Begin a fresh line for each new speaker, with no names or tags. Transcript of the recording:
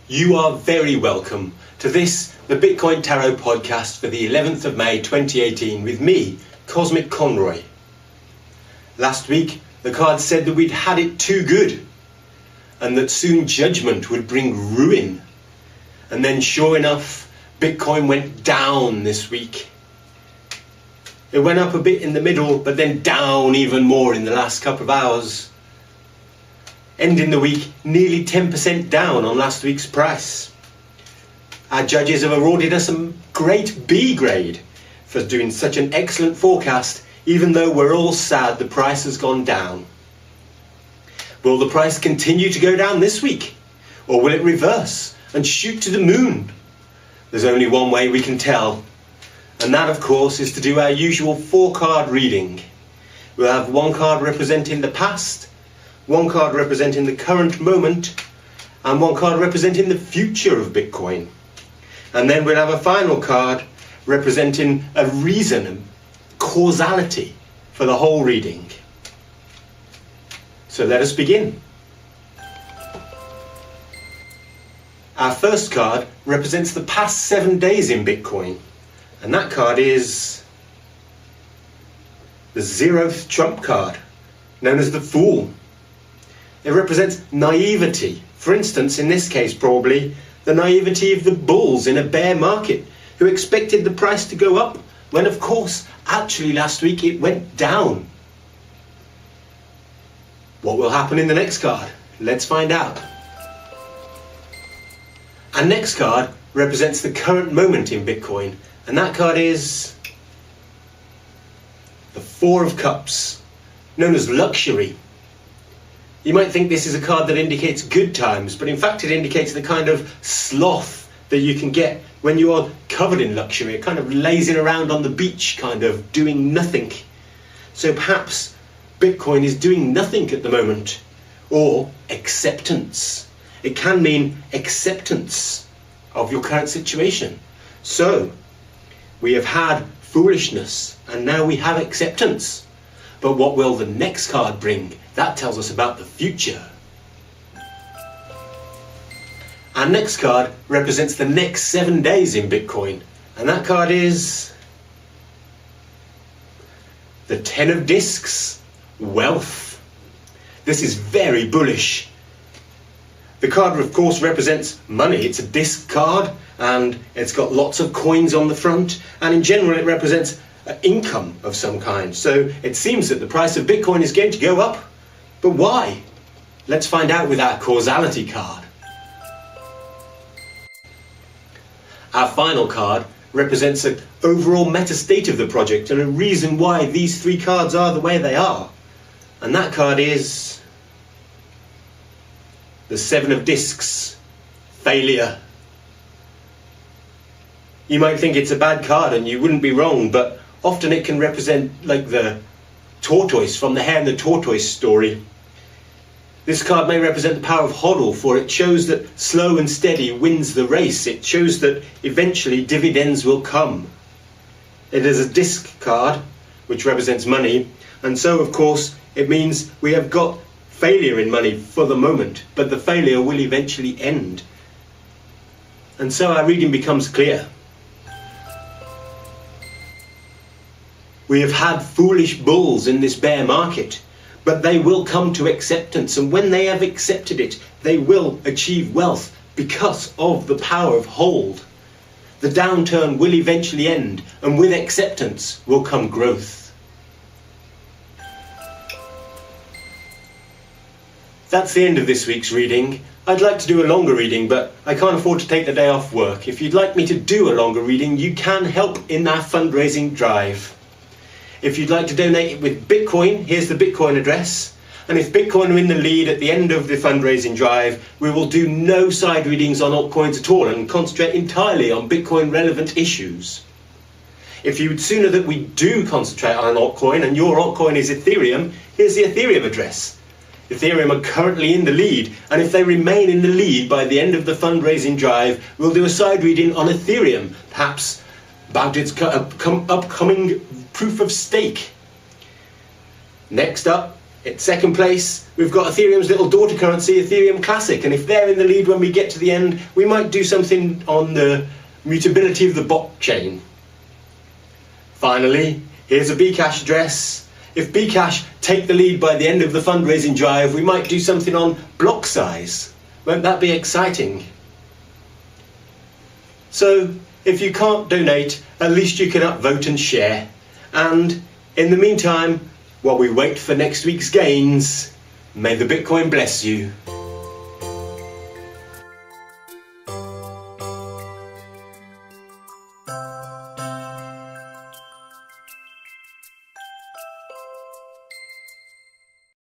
You are very welcome to this, the Bitcoin Tarot podcast for the 11th of May 2018 with me, Cosmic Conroy. Last week, the card said that we'd had it too good and that soon judgment would bring ruin. And then sure enough, Bitcoin went down this week. It went up a bit in the middle, but then down even more in the last couple of hours. Ending the week nearly 10% down on last week's price. Our judges have awarded us a great B grade for doing such an excellent forecast, even though we're all sad the price has gone down. Will the price continue to go down this week? Or will it reverse and shoot to the moon? There's only one way we can tell, and that of course is to do our usual 4-card reading. We'll have one card representing the past, one card representing the current moment, and one card representing the future of Bitcoin. And then we'll have a final card representing a reason and causality for the whole reading. So let us begin. Our first card represents the past 7 days in Bitcoin, and that card is the 0th trump card, known as the Fool. It represents naivety. For instance, in this case, probably the naivety of the bulls in a bear market who expected the price to go up when, of course, actually last week it went down. What will happen in the next card? Let's find out. Our next card represents the current moment in Bitcoin, and that card is the 4 of Cups, known as luxury. You might think this is a card that indicates good times, but in fact it indicates the kind of sloth that you can get when you are covered in luxury, a kind of lazing around on the beach, kind of doing nothing. So perhaps Bitcoin is doing nothing at the moment, or acceptance. It can mean acceptance of your current situation. So we have had foolishness and now we have acceptance. But what will the next card bring? That tells us about the future. Our next card represents the next 7 days in Bitcoin, and that card is the 10 of Discs, Wealth. This is very bullish. The card, of course, represents money. It's a disc card, and it's got lots of coins on the front, and in general it represents income of some kind. So it seems that the price of Bitcoin is going to go up. But why? Let's find out with our causality card. Our final card represents an overall meta state of the project and a reason why these 3 cards are the way they are. And that card is the 7 of Discs, Failure. You might think it's a bad card and you wouldn't be wrong, but often it can represent like the tortoise from the Hare and the Tortoise story. This card may represent the power of hodl, for it shows that slow and steady wins the race. It shows that eventually dividends will come. It is a disc card, which represents money, and so of course it means we have got failure in money for the moment, but the failure will eventually end. And so our reading becomes clear. We have had foolish bulls in this bear market, but they will come to acceptance, and when they have accepted it, they will achieve wealth because of the power of hold. The downturn will eventually end, and with acceptance will come growth. That's the end of this week's reading. I'd like to do a longer reading, but I can't afford to take the day off work. If you'd like me to do a longer reading, you can help in our fundraising drive. If you'd like to donate it with Bitcoin, here's the Bitcoin address. And if Bitcoin are in the lead at the end of the fundraising drive, we will do no side readings on altcoins at all and concentrate entirely on Bitcoin relevant issues. If you would sooner that we do concentrate on an altcoin and your altcoin is Ethereum, here's the Ethereum address. Ethereum are currently in the lead, and if they remain in the lead by the end of the fundraising drive, we'll do a side reading on Ethereum, perhaps about its upcoming proof of stake. Next up In second place, we've got Ethereum's little daughter currency, Ethereum Classic, and if they're in the lead when we get to the end, we might do something on the mutability of the blockchain. Finally, here's a Bcash address. If Bcash take the lead by the end of the fundraising drive, we might do something on block size. Won't that be exciting? So, if you can't donate, at least you can upvote and share. And in the meantime, while we wait for next week's gains, may the Bitcoin bless you.